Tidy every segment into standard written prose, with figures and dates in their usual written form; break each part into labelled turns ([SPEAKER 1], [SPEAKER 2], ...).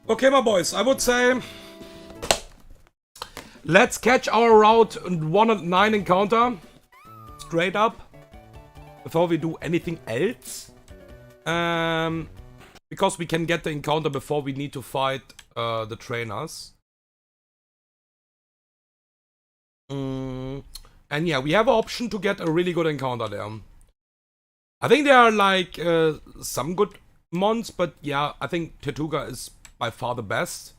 [SPEAKER 1] Okay, my boys, I would say let's catch our Route 109 encounter straight up before we do anything else. Because we can get the encounter before we need to fight the trainers. And yeah, we have an option to get a really good encounter there. I think there are like some good mons, but yeah, I think Tirtouga is by far the best.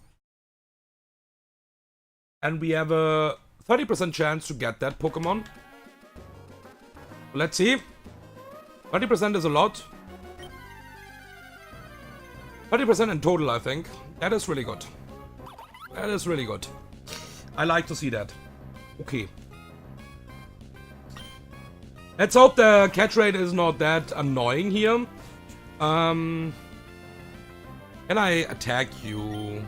[SPEAKER 1] And we have a 30% chance to get that Pokemon. Let's see. 30% is a lot. 30% in total, I think. That is really good. That is really good. I like to see that. Okay. Let's hope the catch rate is not that annoying here. Can I attack you?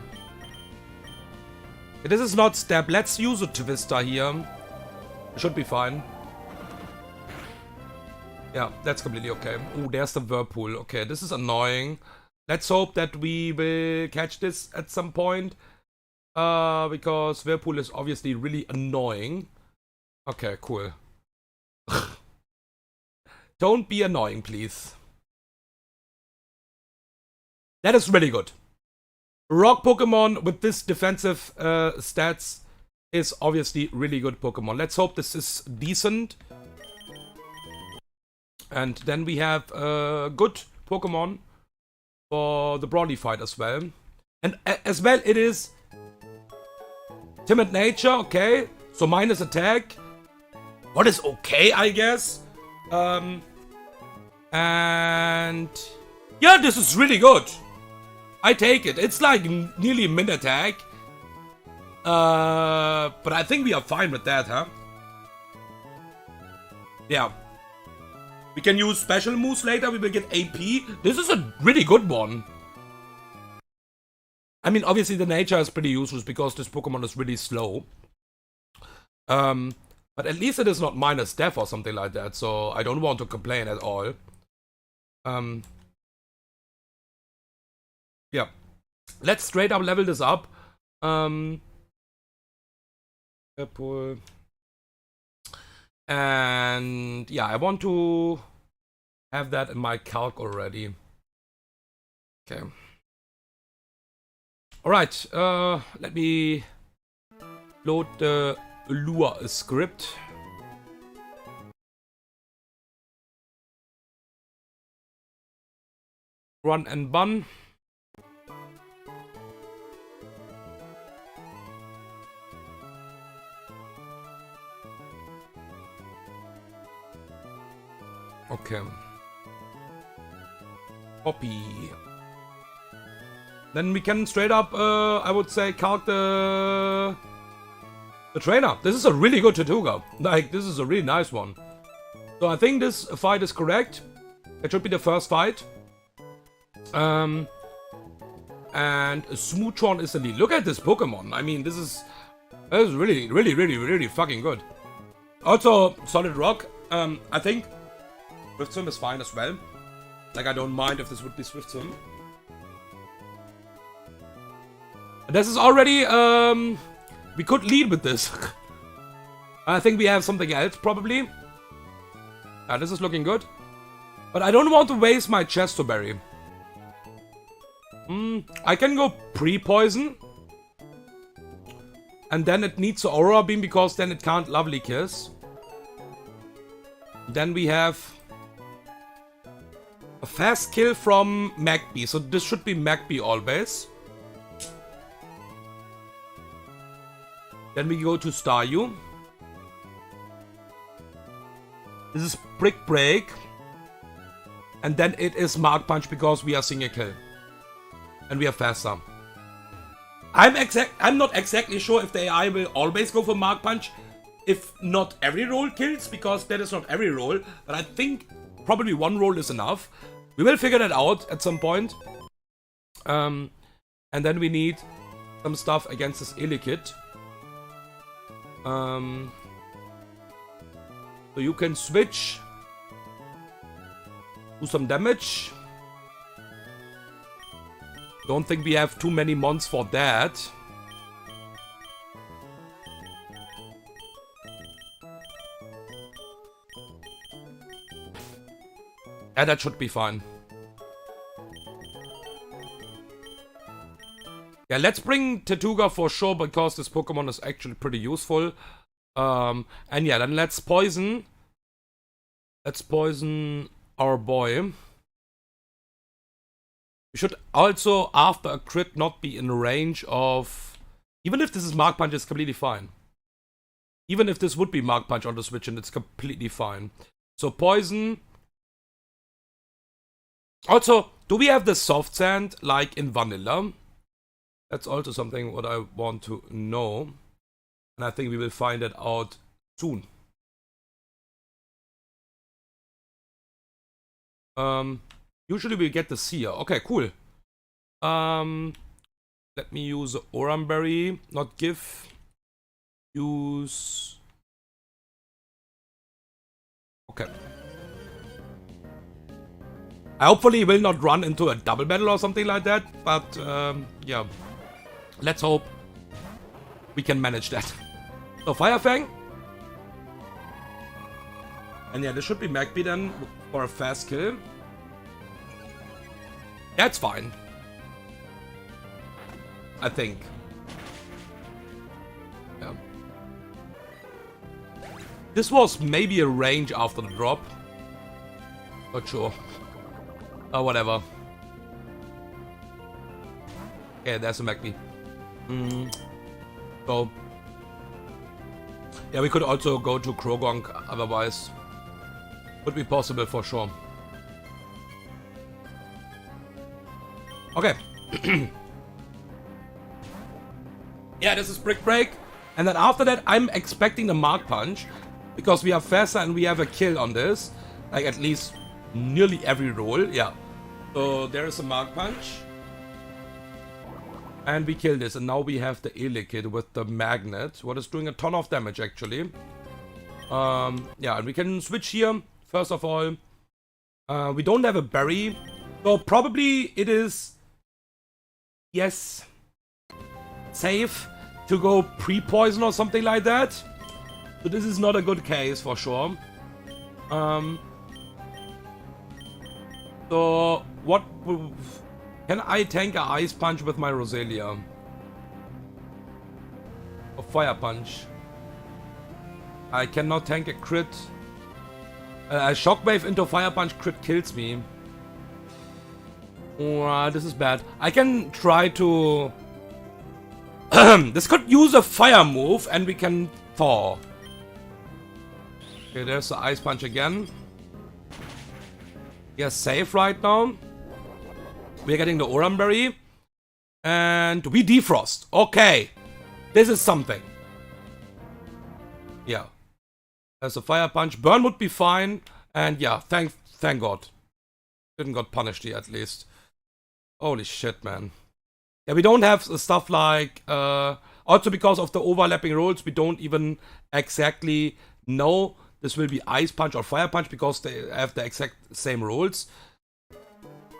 [SPEAKER 1] This is not step. Let's use a Twister here. It should be fine. Yeah, that's completely okay. Ooh, there's the Whirlpool. Okay, this is annoying. Let's hope that we will catch this at some point. Because Whirlpool is obviously really annoying. Okay, cool. Don't be annoying, please. That is really good. Rock Pokemon with this defensive stats is obviously really good Pokemon. Let's hope this is decent. And then we have a good Pokemon for the Brawly fight as well. And as well, it is timid nature, okay. So minus attack. What is okay, I guess. And yeah, this is really good. I take it. It's like nearly min attack. But I think we are fine with that, huh? Yeah. We can use special moves later. We will get AP. This is a really good one. I mean, obviously the nature is pretty useless because this Pokemon is really slow. But at least it is not minus death or something like that. So I don't want to complain at all. Yeah. Let's straight up level this up. Apple. And yeah, I want to have that in my calc already. Okay. Alright, let me load the Lure script. Run and bun. Okay. Copy. Then we can straight up, I would say, calc the trainer. This is a really good Tirtouga. Like, this is a really nice one. So I think this fight is correct. It should be the first fight. And Smoochron is the lead. Look at this Pokemon. I mean, this is really fucking good. Also, Solid Rock. I think Swift Swim is fine as well. Like, I don't mind if this would be Swift Swim. This is already, we could lead with this. I think we have something else, probably. This is looking good. But I don't want to waste my Chesto Berry. I can go pre-poison. And then it needs the Aurora Beam because then it can't Lovely Kiss. Then we have a fast kill from Magby. So this should be Magby always. Then we go to Staryu. This is Brick Break. And then it is Mark Punch because we are single kill. And we are faster. I'm not exactly sure if the AI will always go for Mark Punch. If not every roll kills, because that is not every roll. But I think probably one roll is enough. We will figure that out at some point. And then we need some stuff against this Elekid. So you can switch, do some damage. Don't think we have too many mons for that. Yeah, that should be fine. Yeah, let's bring Tatuga for sure, because this Pokemon is actually pretty useful. And yeah, then let's poison. Let's poison our boy. We should also, after a crit, not be in range of... Even if this is Mark Punch, it's completely fine. Even if this would be Mark Punch on the Switch, and it's completely fine. So poison... Also, do we have the soft sand like in vanilla? That's also something what I want to know. And I think we will find it out soon. Usually we get the seer. Okay, cool. Let me use Oranberry, not give. Use... Okay. I hopefully will not run into a double battle or something like that, but yeah, let's hope we can manage that. So Fire Fang. And yeah, this should be Magby then for a fast kill. That's fine. I think. Yeah. This was maybe a range after the drop. Not sure. Oh, whatever. Yeah, there's a Magby. So. Yeah, we could also go to Krogonk otherwise. Would be possible for sure. Okay. Yeah, this is Brick Break. And then after that, I'm expecting the Mark Punch. Because we are faster and we have a kill on this. Like at least nearly every roll. Yeah. So there is a Mark Punch. And we kill this. And now we have the Elekid with the Magnet. What is doing a ton of damage actually. Yeah, and we can switch here. First of all. We don't have a berry. So probably it is... Yes. Safe to go pre-poison or something like that. So this is not a good case for sure. So what can I tank a Ice Punch with my Roselia? Or Fire Punch? I cannot tank a crit. A Shockwave into Fire Punch crit kills me. This is bad. I can try to... This could use a fire move and we can thaw. Okay, there's the Ice Punch again. We are safe right now. We are getting the Oranberry. And we defrost. Okay. This is something. Yeah. There's a Fire Punch. Burn would be fine. And yeah, thank God. Didn't got punished here at least. Holy shit, man. Yeah, we don't have stuff like... also because of the overlapping rolls, we don't even exactly know this will be Ice Punch or Fire Punch because they have the exact same rolls.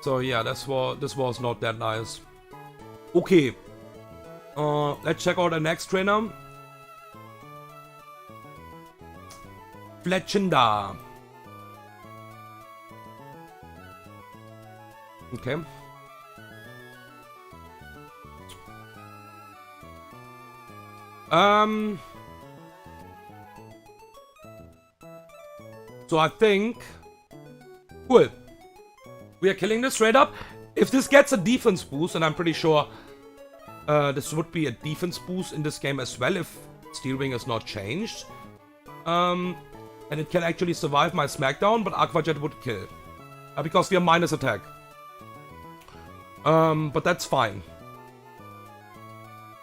[SPEAKER 1] So yeah, this was not that nice. Okay. Let's check out the next trainer. Fletchinda. Okay. So I think... Cool. We are killing this straight up. If this gets a defense boost, and I'm pretty sure this would be a defense boost in this game as well if Steel Wing is not changed. And it can actually survive my Smackdown, but Aqua Jet would kill. Because we are minus attack. But that's fine.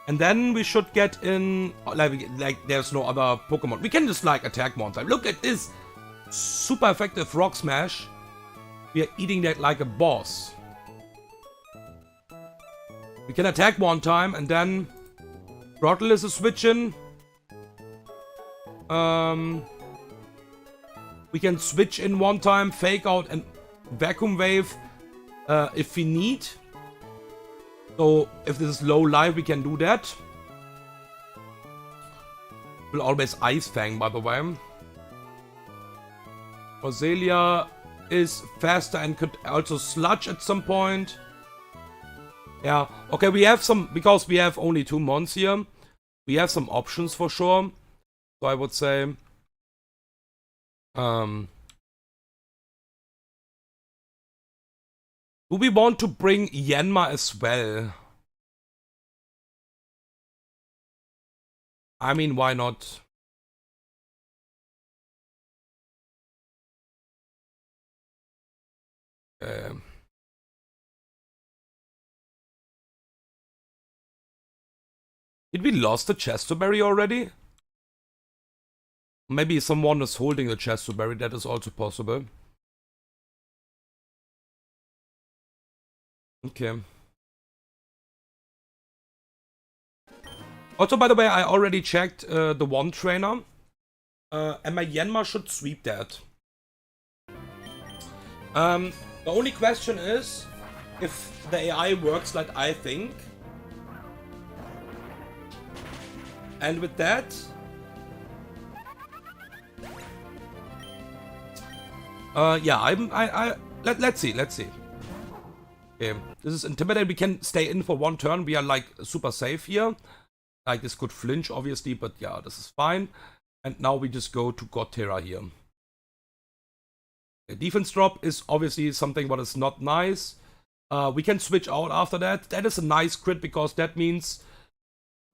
[SPEAKER 1] And then we should get in... Like there's no other Pokemon. We can just like attack one time. Look at this! Super effective Rock Smash. We are eating that like a boss. We can attack one time and then... Throttle is a switch in. We can switch in one time, Fake Out and Vacuum Wave if we need. So if this is low life, we can do that. Will always Ice Fang, by the way. Roselia is faster and could also sludge at some point. Yeah, okay, we have some, because we have only 2 mons here, we have some options for sure. So I would say, do we want to bring Yanma as well? I mean, why not? Did we lost the Chesterberry already? Maybe someone is holding the Chesterberry, that is also possible. Okay. Also, by the way, I already checked the one trainer. And my Yanma should sweep that. The only question is if the AI works like I think. And with that, yeah, let's see. Okay, this is Intimidate. We can stay in for 1 turn. We are like super safe here. Like this could flinch, obviously, but yeah, this is fine. And now we just go to Gottera here. The defense drop is obviously something what is not nice. We can switch out after that. That is a nice crit because that means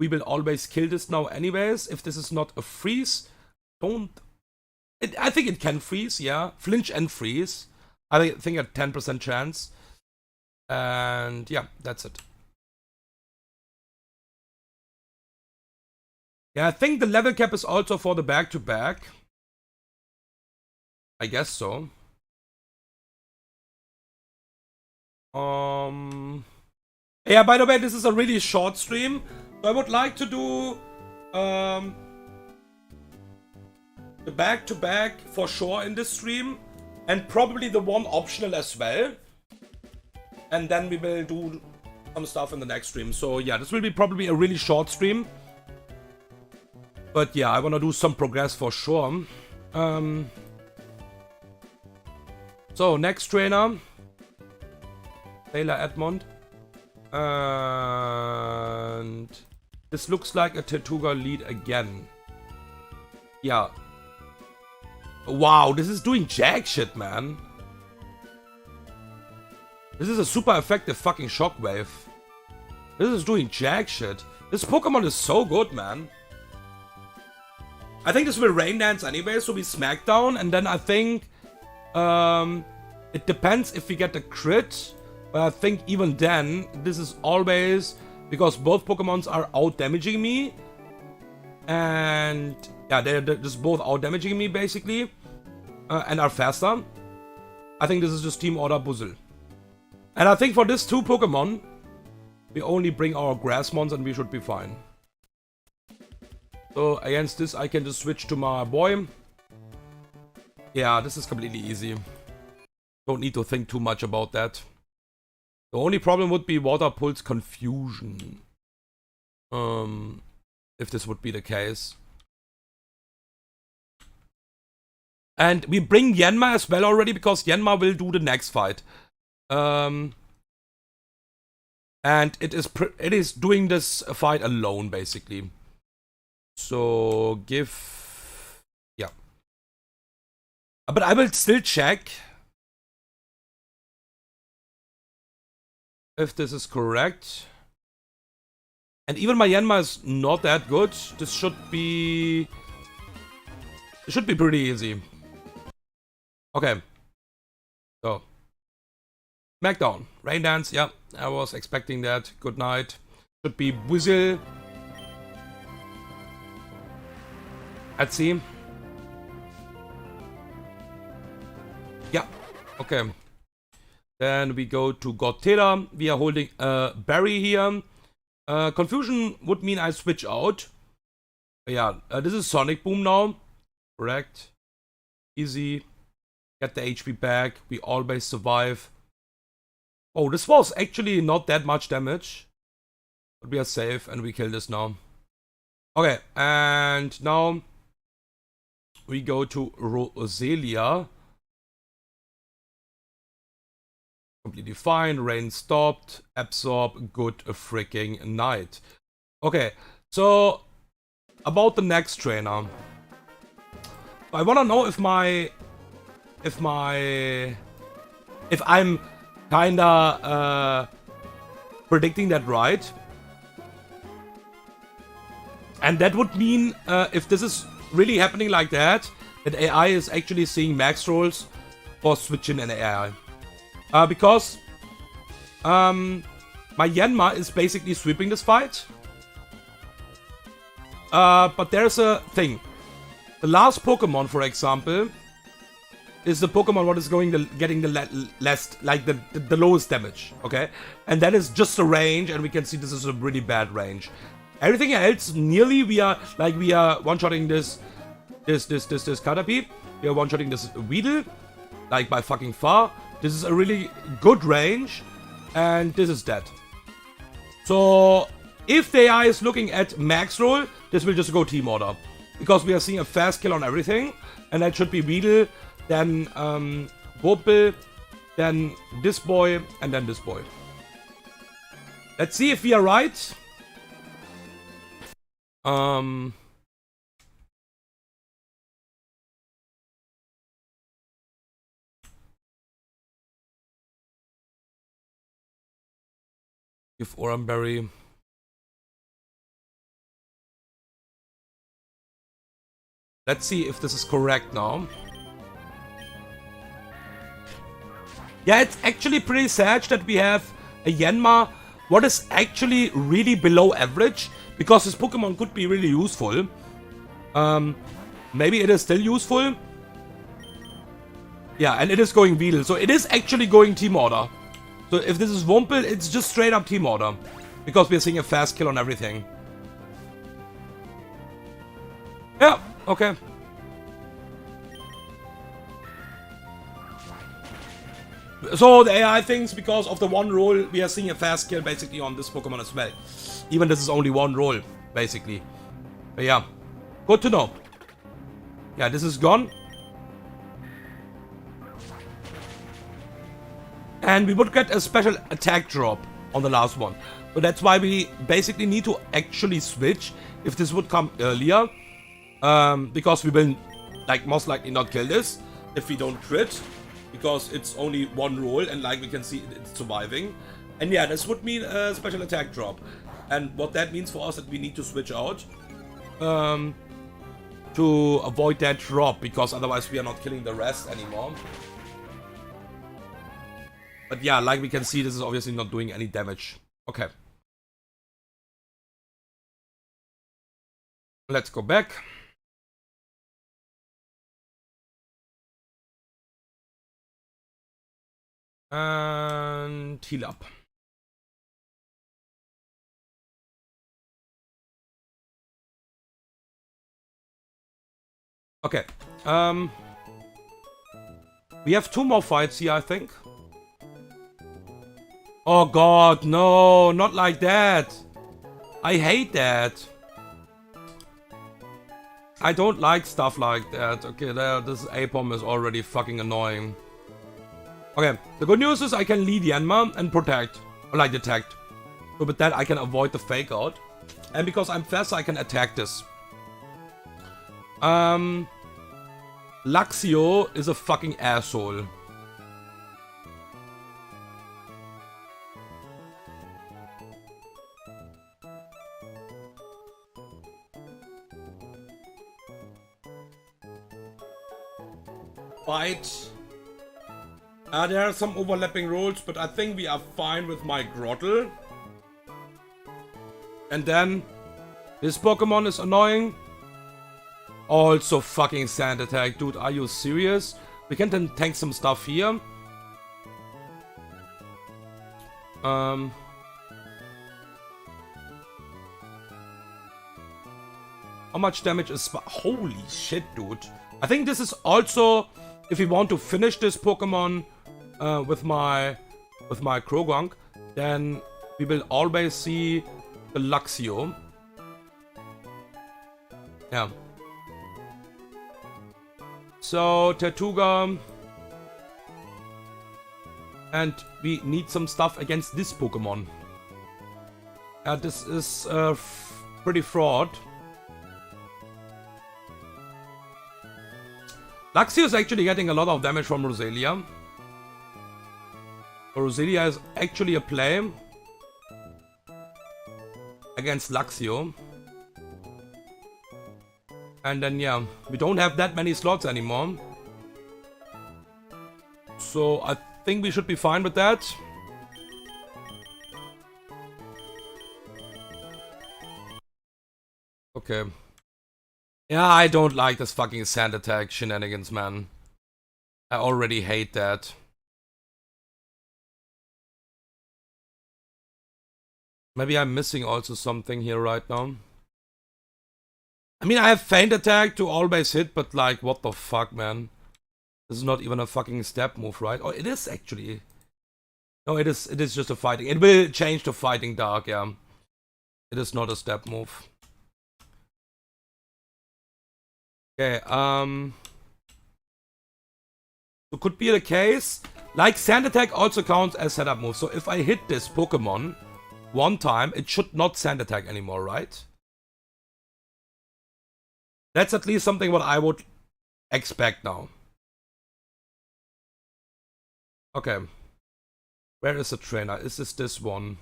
[SPEAKER 1] we will always kill this now anyways. If this is not a freeze, I think it can freeze, yeah. Flinch and freeze. I think a 10% chance. And yeah, that's it. Yeah, I think the level cap is also for the back-to-back. I guess so. Yeah, by the way, this is a really short stream. So I would like to do the back-to-back for sure in this stream. And probably the one optional as well. And then we will do some stuff in the next stream. So yeah, this will be probably a really short stream. But yeah, I want to do some progress for sure. So, next trainer. Taylor Edmond. And this looks like a Tortuga lead again. Yeah. Wow, this is doing jack shit, man. This is a super effective fucking shockwave. This is doing jack shit. This Pokemon is so good, man. I think this will Rain Dance anyway, so we Smackdown, and then I think it depends if we get a crit, but I think even then, this is always, because both Pokemons are out-damaging me, and yeah, they're just both out-damaging me, basically, and are faster. I think this is just Team Order Buzzle. And I think for this 2 Pokemon, we only bring our Grassmons and we should be fine. So against this, I can just switch to my boy. Yeah, this is completely easy. Don't need to think too much about that. The only problem would be Water Pulse Confusion. If this would be the case. And we bring Yanma as well already, because Yanma will do the next fight. And it is doing this fight alone, basically. So, give... Yeah. But I will still check if this is correct. And even my Yanma is not that good. This should be... It should be pretty easy. Okay. So. Smackdown. Rain Dance. Yeah, I was expecting that. Good night. Should be Buzzle. Let's see. Yeah. Okay. Then we go to Gottera. We are holding a berry here. Confusion would mean I switch out. Yeah, this is Sonic Boom now. Correct. Easy. Get the HP back. We always survive. Oh, this was actually not that much damage. But we are safe and we kill this now. Okay, and now we go to Roselia. Completely fine, rain stopped, absorb, good freaking night. Okay, so about the next trainer. I wanna know if I'm kinda predicting that right. And that would mean if this is really happening like that AI is actually seeing max rolls for switching an AI. Because my Yanma is basically sweeping this fight. But there's a thing. The last Pokemon, for example, is the Pokemon what is getting the the lowest damage. Okay, and that is just a range, and we can see this is a really bad range. Everything else, nearly we are one-shotting this Caterpie. We are one-shotting this Weedle, like by fucking far. This is a really good range, and this is dead. So if the AI is looking at max roll, this will just go team order. Because we are seeing a fast kill on everything, and that should be Weedle, then Wurple, then this boy, and then this boy. Let's see if we are right. Give Oramberry. Let's see if this is correct now. Yeah, it's actually pretty sad that we have a Yanma what is actually really below average, because this Pokemon could be really useful. Maybe it is still useful. Yeah, and it is going Weedle, so it is actually going team order. So if this is Wurmple, it's just straight up team order, because we are seeing a fast kill on everything. Yeah, okay. So the AI thinks because of the one roll, we are seeing a fast kill basically on this Pokemon as well. Even this is only one roll, basically. But yeah, good to know. Yeah, this is gone. And we would get a special attack drop on the last one. So that's why we basically need to actually switch if this would come earlier. Because we will most likely not kill this if we don't crit. Because it's only one roll and we can see it's surviving. And yeah, this would mean a special attack drop. And what that means for us is that we need to switch out. To avoid that drop, because otherwise we are not killing the rest anymore. But yeah, we can see, this is obviously not doing any damage. Okay. Let's go back. And heal up. Okay. We have 2 more fights here, I think. Oh god, no, not like that. I hate that. I don't like stuff like that. Okay, this Apom is already fucking annoying. Okay, the good news is I can lead Yanma and protect. Or detect. So with that I can avoid the fake out. And because I'm faster I can attack this. Luxio is a fucking asshole. Fight. There are some overlapping roles, but I think we are fine with my Grottle. And then this Pokemon is annoying. Also fucking Sand Attack. Dude, are you serious? We can then tank some stuff here. How much damage is... Holy shit, dude. I think this is also... If we want to finish this Pokemon with my Krogunk, then we will always see the Luxio. Yeah. So, Tortuga. And we need some stuff against this Pokemon. This is pretty fraud. Luxio is actually getting a lot of damage from Roselia. Roselia is actually a play against Luxio. And then, yeah, we don't have that many slots anymore. So, I think we should be fine with that. Okay. Yeah, I don't like this fucking sand attack shenanigans, man. I already hate that. Maybe I'm missing also something here right now. I mean, I have feint attack to always hit, but like, what the fuck, man? This is not even a fucking step move, right? Oh, it is actually. No, it is just a fighting. It will change to fighting dark, yeah. It is not a step move. Okay, so could be the case. Like, sand attack also counts as setup move. So if I hit this Pokemon one time, it should not sand attack anymore, right? That's at least something what I would expect now. Okay. Where is the trainer? Is this one?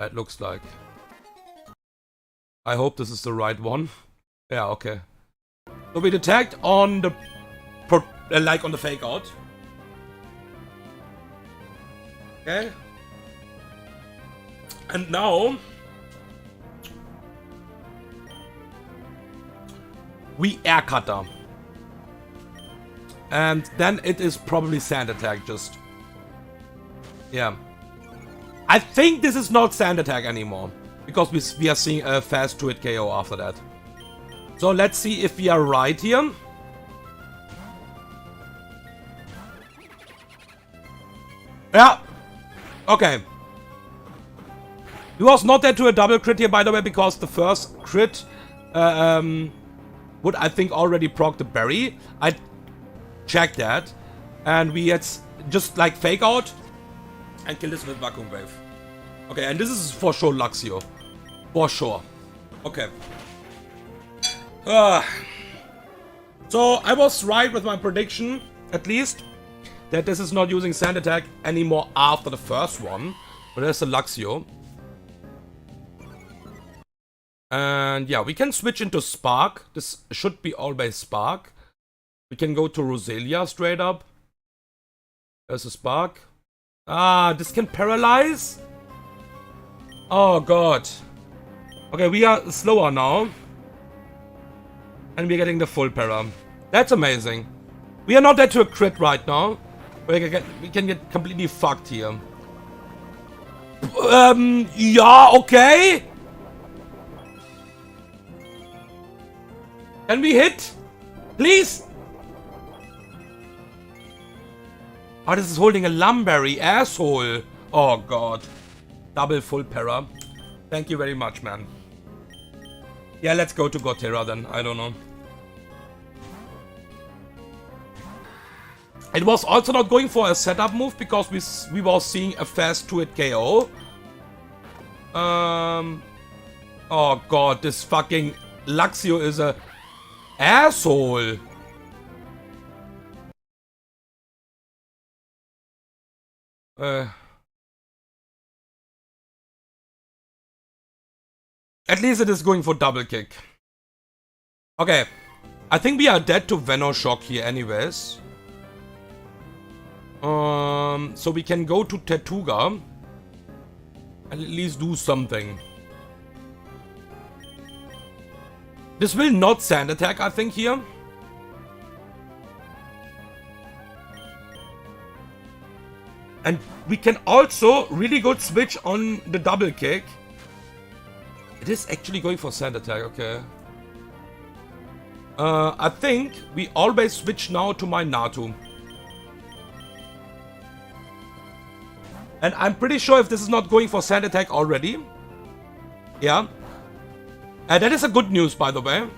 [SPEAKER 1] It looks like. I hope this is the right one. Yeah, okay. So we detect on the like on the fake out. Okay. And now we air cutter. And then it is probably sand attack just. Yeah. I think this is not sand attack anymore. Because we are seeing a fast 2-hit KO after that. So let's see if we are right here. Yeah. Okay. He was not there to a double crit here, by the way, because the first crit would, I think, already proc the berry. I checked that. And we had just like fake out and kill this with Vacuum Wave. Okay, and this is for sure Luxio. For sure. Okay. So I was right with my prediction, at least, that this is not using sand attack anymore after the first one. But there's a Luxio. And yeah, we can switch into Spark. This should be always Spark. We can go to Roselia straight up. There's a Spark. Ah, this can paralyze? Oh god. Okay, we are slower now. And we're getting the full para. That's amazing. We are not there to a crit right now. We can get completely fucked here. Yeah, okay. Can we hit? Please? Oh, this is holding a Lumberry, asshole. Oh god. Double full para. Thank you very much, man. Yeah, let's go to Goterra then. I don't know. It was also not going for a setup move because we were seeing a fast 2-hit KO. Oh god, this fucking Luxio is a asshole. At least it is going for double kick. Okay. I think we are dead to Venoshock here anyways. So we can go to Tortuga. And at least do something. This will not sand attack, I think, here. And we can also really good switch on the double kick. It is actually going for sand attack, okay. I think we always switch now to my Natu. And I'm pretty sure if this is not going for sand attack already. Yeah. And that is a good news, by the way.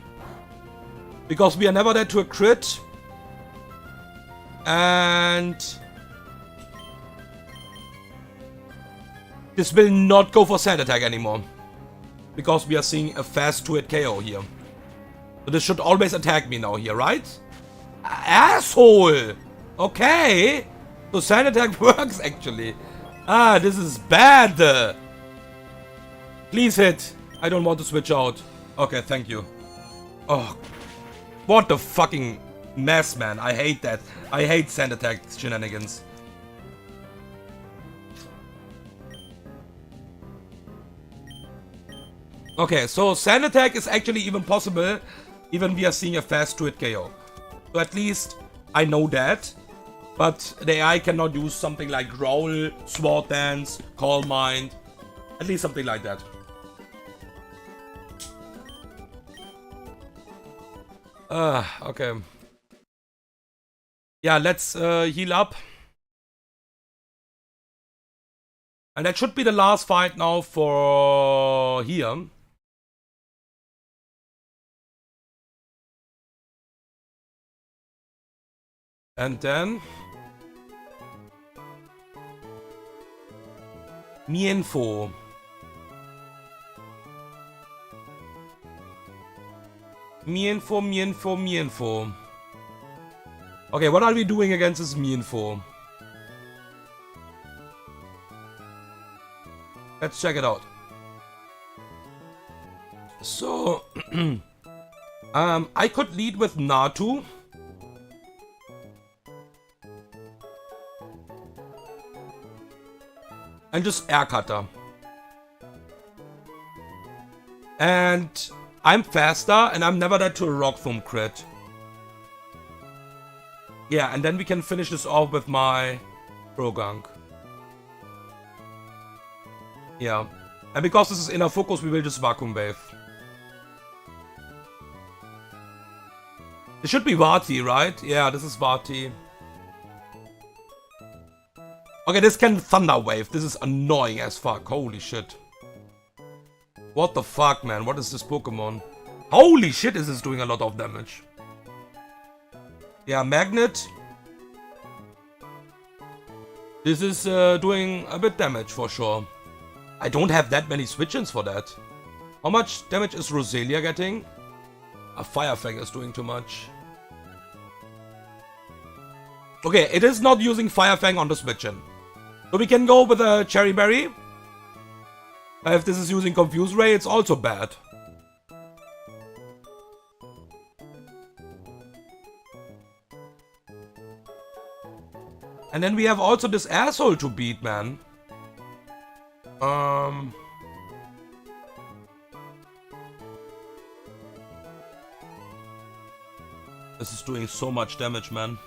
[SPEAKER 1] Because we are never dead to a crit. And this will not go for sand attack anymore. Because we are seeing a fast 2-hit KO here. So this should always attack me now here, right? Asshole! Okay. So sand attack works actually. Ah, this is bad. Please hit. I don't want to switch out. Okay, thank you. Oh, what the fucking mess, man. I hate that. I hate sand attack shenanigans. Okay, so sand attack is actually even possible even we are seeing a fast 2-hit KO. So at least I know that. But the AI cannot use something like Growl, Sword Dance, Calm Mind. At least something like that. Okay. Yeah, let's heal up. And that should be the last fight now for here. And then Mienfo. Mienfo. Okay, what are we doing against this Mienfo? Let's check it out. So, I could lead with Natu. And just Air Cutter. And I'm faster and I'm never dead to a Rock Thumb crit. Yeah, and then we can finish this off with my Progunk. Yeah. And because this is inner focus, we will just Vacuum Wave. This should be Vati, right? Yeah, this is Vati. Okay, this can Thunder Wave. This is annoying as fuck. Holy shit. What the fuck, man? What is this Pokemon? Holy shit, is this doing a lot of damage. Yeah, Magnet. This is doing a bit damage for sure. I don't have that many switch-ins for that. How much damage is Roselia getting? A Fire Fang is doing too much. Okay, it is not using Fire Fang on the switch-in. So we can go with a Cherry Berry. If this is using Confuse Ray, it's also bad. And then we have also this asshole to beat, man. This is doing so much damage, man.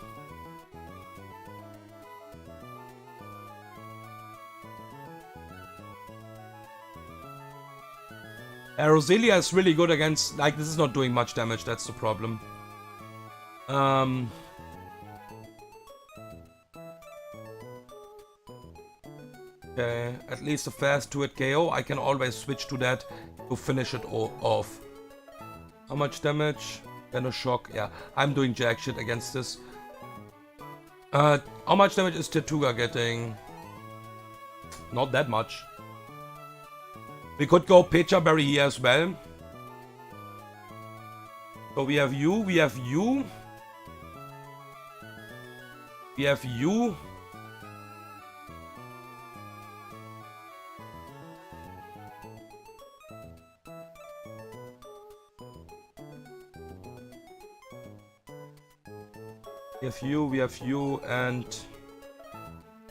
[SPEAKER 1] Roselia is really good against... Like, this is not doing much damage, that's the problem. Okay, at least a fast 2-hit KO. I can always switch to that to finish it off. How much damage? Then a shock. Yeah, I'm doing jack shit against this. How much damage is Tirtouga getting? Not that much. We could go Pecha Berry here as well. So we have you, we have you. We have you. We have you, and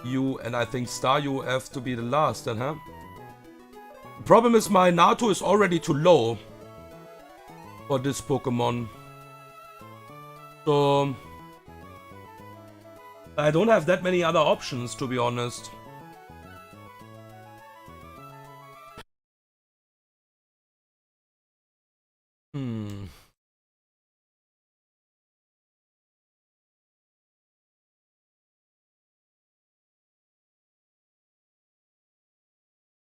[SPEAKER 1] you, and I think Star you have to be the last then, huh? The problem is my Natu is already too low for this Pokemon. So I don't have that many other options, to be honest.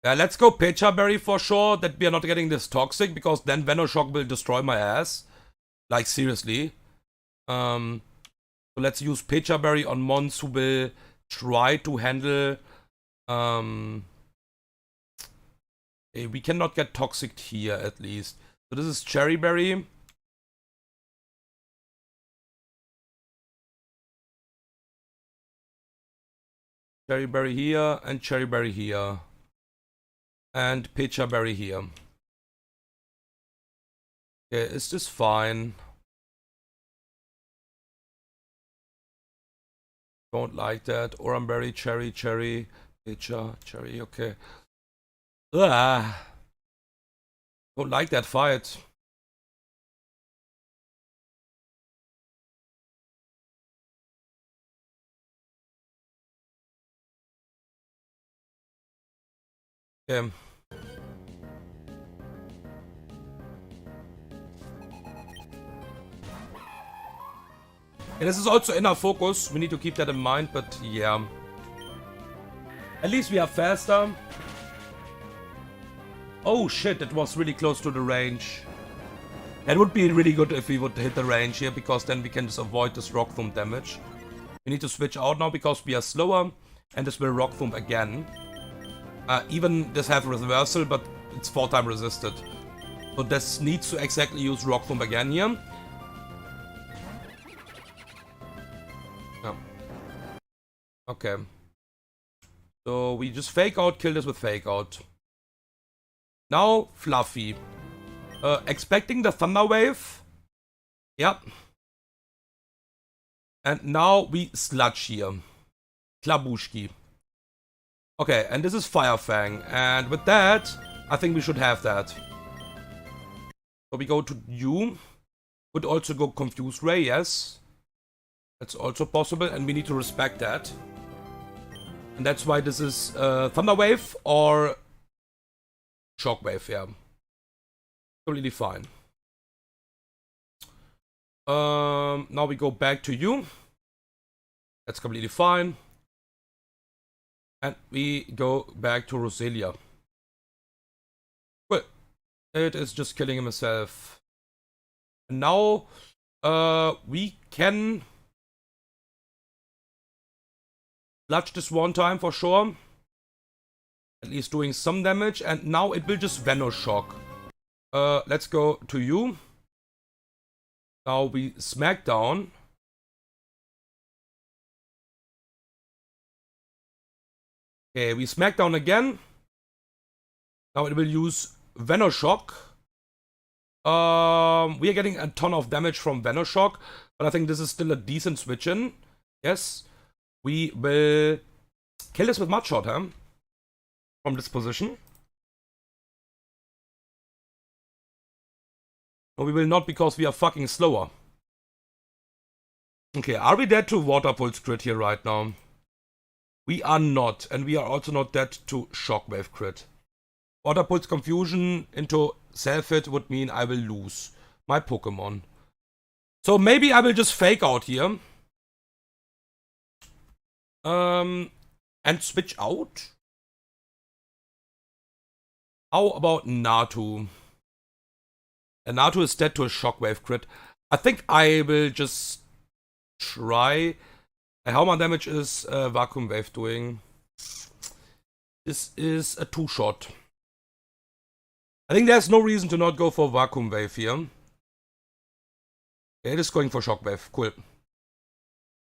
[SPEAKER 1] Yeah, let's go Pecha Berry for sure, that we are not getting this toxic, because then Venoshock will destroy my ass. Like, seriously. So let's use Pecha Berry on mons who will try to handle... we cannot get toxic here, at least. So this is Cherry Berry. Cherry Berry here, and Cherry Berry here. And Pecha Berry here. Okay, is this fine? Don't like that. Oranberry, Cherry, Cherry, Pecha, Cherry, okay. Ugh. Don't like that fight. Okay. And this is also in our focus. We need to keep that in mind, but yeah. At least we are faster. Oh shit, that was really close to the range. That would be really good if we would hit the range here, because then we can just avoid this Rock Thump damage. We need to switch out now because we are slower, and this will Rock Thump again. Even this has reversal, but it's 4-time resisted. So this needs to exactly use Rock Thump again here. Okay. So we just Fake Out, kill this with Fake Out. Now, Fluffy. Expecting the Thunder Wave. Yep. And now we Sludge here. Klabushki. Okay, and this is Fire Fang. And with that, I think we should have that. So we go to you. Could also go Confuse Ray, yes. That's also possible, and we need to respect that. And that's why this is Thunder Wave or Shockwave, yeah. Completely fine. Now we go back to you. That's completely fine. And we go back to Roselia. Well, it is just killing himself. And now we can Sludge this one time for sure. At least doing some damage. And now it will just Venoshock. Let's go to you. Now we Smackdown. Okay, we Smackdown again. Now it will use Venoshock. We are getting a ton of damage from Venoshock, but I think this is still a decent switch in. Yes. We will kill this with Mudshot, huh? From this position. No, we will not, because we are fucking slower. Okay, are we dead to Water Pulse crit here right now? We are not, and we are also not dead to Shockwave crit. Water Pulse Confusion into Self-Hit would mean I will lose my Pokemon. So maybe I will just Fake Out here. And switch out? How about Natu? And Natu is dead to a Shockwave crit. I think I will just try. How much damage is Vacuum Wave doing? This is a 2-shot. I think there's no reason to not go for Vacuum Wave here. Okay, it is going for Shockwave. Cool.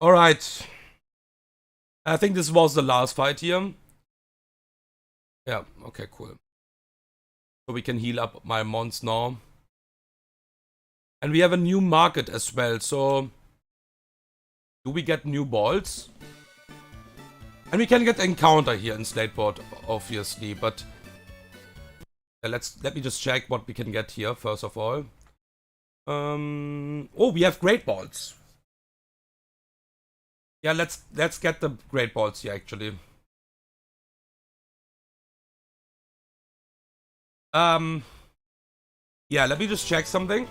[SPEAKER 1] Alright. I think this was the last fight here. Yeah, okay, cool. So we can heal up my mons now. And we have a new market as well, so... Do we get new balls? And we can get Encounter here in Slateboard, obviously, but... let me just check what we can get here, first of all. Oh, we have Great Balls. Yeah, let's get the Great Balls here, actually. Yeah, let me just check something.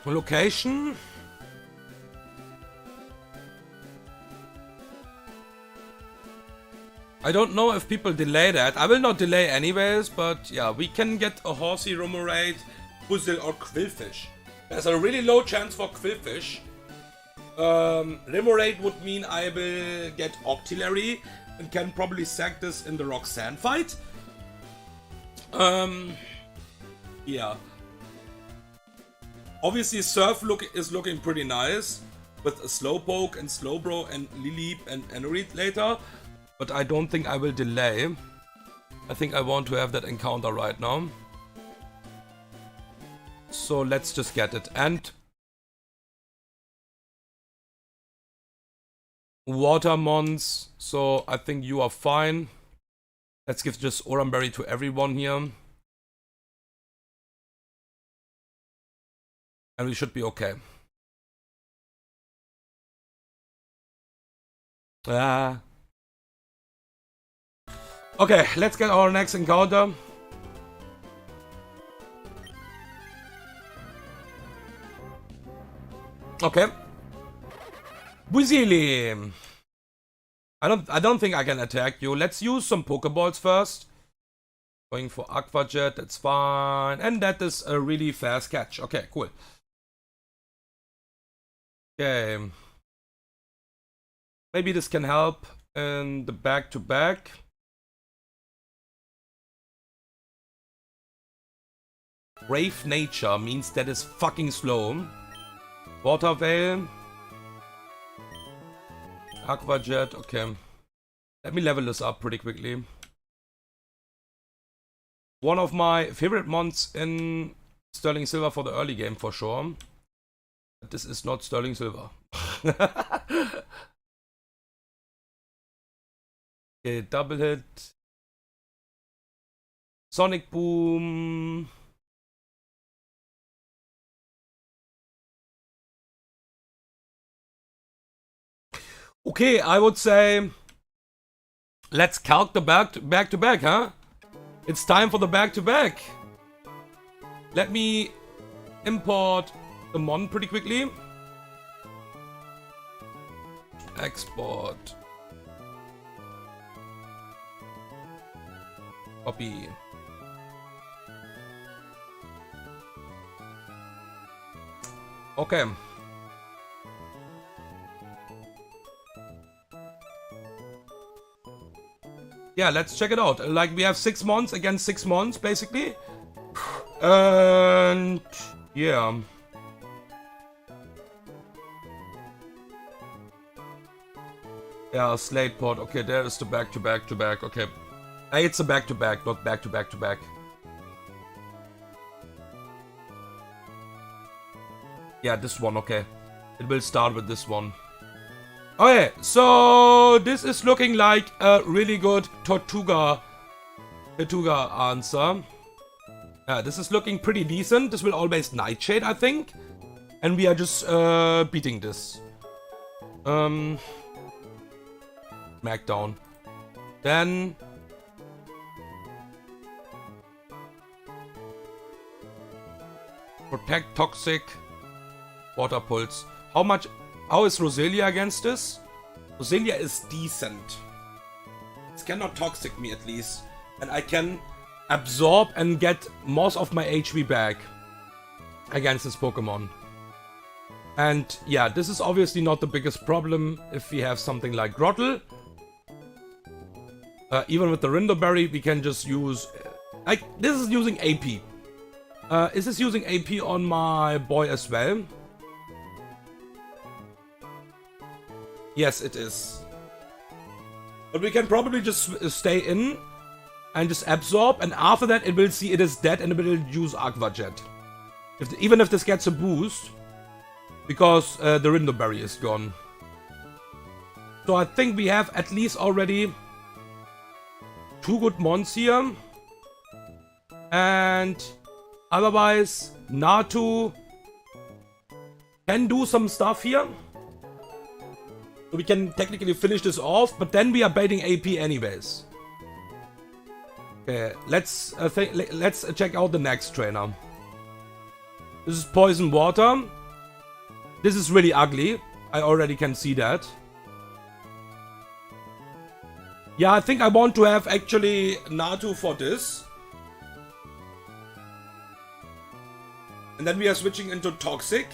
[SPEAKER 1] Location. I don't know if people delay that. I will not delay anyways, but yeah, we can get a Horsey, Remoraid, Puzzle or Quillfish. There's a really low chance for Quillfish. Remoraid would mean I will get Octillery and can probably sack this in the Rock Sand fight. Yeah. Obviously Surf is looking pretty nice with a Slowpoke and Slowbro and Lileep and Enereed later. But I don't think I will delay. I think I want to have that encounter right now. So let's just get it. And Water Mons, so I think you are fine. Let's give just Oranberry to everyone here. And we should be okay. Okay, let's get our next encounter. Okay. Weezing. I don't think I can attack you. Let's use some Pokeballs first. Going for Aqua Jet, that's fine. And that is a really fast catch. Okay, cool. Okay. Maybe this can help in the back-to-back. Brave Nature means that is fucking slow. Water Veil. Aqua Jet, okay. Let me level this up pretty quickly. One of my favorite mons in Sterling Silver for the early game for sure. But this is not Sterling Silver. Okay, double hit. Sonic Boom. Okay, I would say let's calc the back-to-back, huh? It's time for the back-to-back. Let me import the mon pretty quickly. Export. Copy. Okay. Yeah, let's check it out. Like, we have 6 mons against 6 mons, basically. And yeah. Yeah, Slate Pod. Okay, there is the back-to-back-to-back. Okay. It's a back-to-back, not back-to-back-to-back. Yeah, this one, okay. It will start with this one. Okay, so this is looking like a really good Tortuga answer. Yeah, this is looking pretty decent. This will always Nightshade, I think. And we are just beating this. Smackdown. Then Protect, Toxic, Water Pulse. How is Roselia against this? Roselia is decent. It cannot Toxic me at least. And I can absorb and get most of my HP back against this Pokemon. And yeah, this is obviously not the biggest problem if we have something like Grottle. Even with the Rindoberry, we can just use... Like, this is using AP. Is this using AP on my boy as well? Yes, it is. But we can probably just stay in and just absorb, and after that it will see it is dead and it will use Aqua Jet. Even if this gets a boost, because the Rindoberry is gone. So I think we have at least already 2 good mons here. And otherwise, Natu can do some stuff here. So we can technically finish this off, but then we are baiting AP anyways. Okay, let's check out the next trainer. This is poison water. This is really ugly. I already can see that. Yeah, I think I want to have actually Natu for this. And then we are switching into Toxic.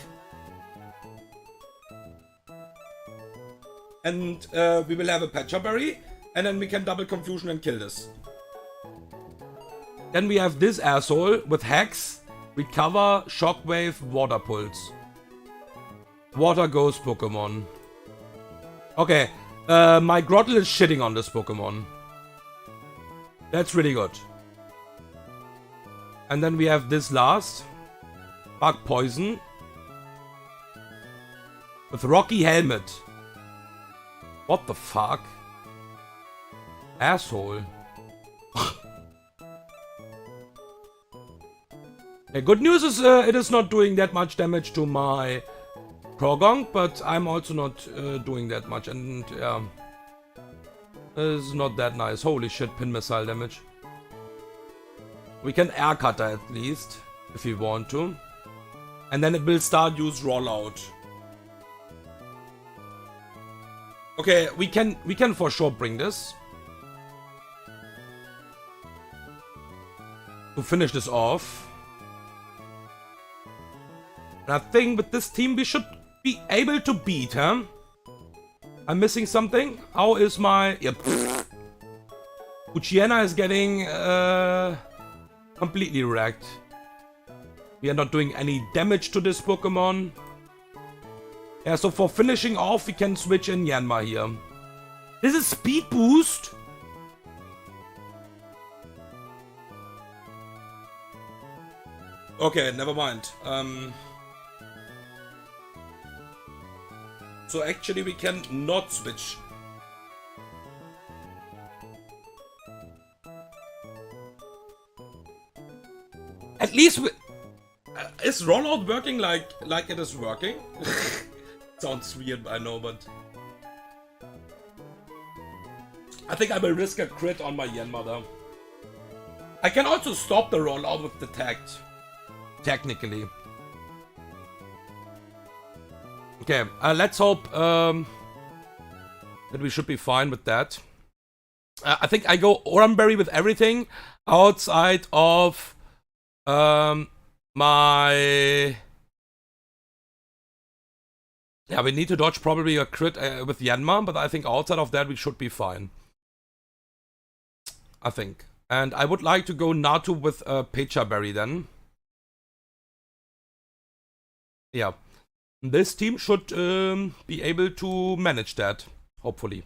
[SPEAKER 1] And we will have a Pecha Berry. And then we can double Confusion and kill this. Then we have this asshole with Hex, Recover, Shockwave, Water Pulse. Water Ghost Pokemon. Okay, my Grottle is shitting on this Pokemon. That's really good. And then we have this last. Bug Poison. With Rocky Helmet. What the fuck? Asshole. Okay, good news is it is not doing that much damage to my Progong, but I'm also not doing that much, and yeah, it's not that nice. Holy shit, pin missile damage. We can air cutter at least, if we want to. And then it will start use rollout. Okay, we can for sure bring this. To finish this off. And I think with this team we should be able to beat, huh? I'm missing something? How is my... Yep. Uchiena is getting completely wrecked. We are not doing any damage to this Pokemon. Yeah, so for finishing off, we can switch in Yanma here. This is Speed Boost. Okay, never mind. So actually we can not switch. At least we... is rollout working like it is working? Sounds weird, I know, but... I think I will risk a crit on my Yanmother. I can also stop the rollout with Detect. Technically. Okay, let's hope that we should be fine with that. I think I go Oramberry with everything outside of my... Yeah, we need to dodge probably a crit with Yanma, but I think outside of that we should be fine. I think. And I would like to go Natu with Pecha Berry then. Yeah. This team should be able to manage that, hopefully.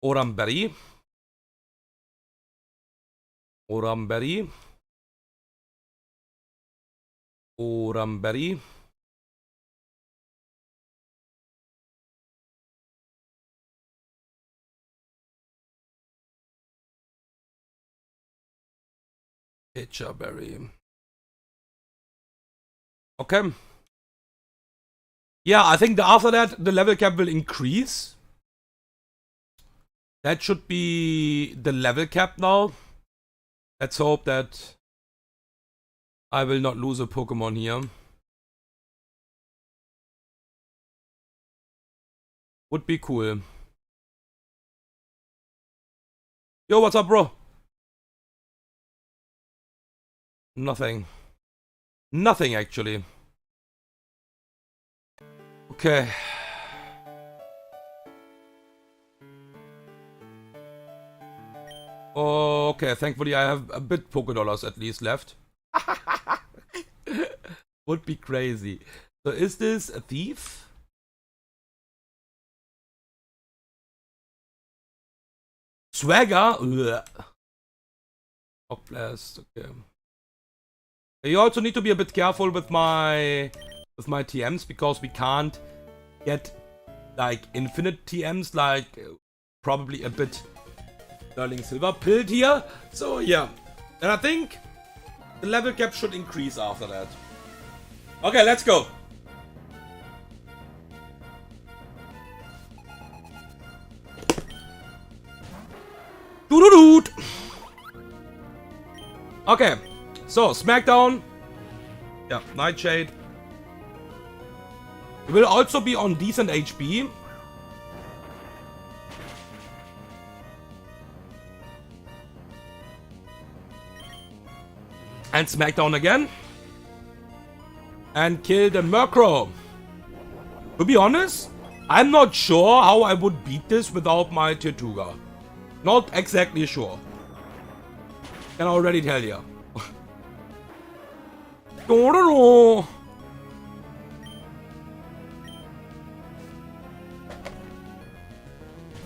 [SPEAKER 1] Oramberry. Oramberry. Oramberry. Pecha Berry. Okay. Yeah, I think after that, the level cap will increase. That should be the level cap now. Let's hope that I will not lose a Pokemon here. Would be cool. Yo, what's up, bro? Nothing. Nothing, actually. Okay. Okay, thankfully I have a bit Pokédollars at least left. Would be crazy. So is this a thief? Swagger? Rock Blast, okay. You also need to be a bit careful with my TMs, because we can't get like infinite TMs, like probably a bit Sterling Silver pilled here. So yeah, and I think the level cap should increase after that. Okay, let's go. Doo-doo-doot. Okay, So, Smackdown. Yeah, Nightshade. It will also be on decent HP. And Smackdown again. And kill the Murkrow. To be honest, I'm not sure how I would beat this without my Tirtouga. Not exactly sure. Can already tell you.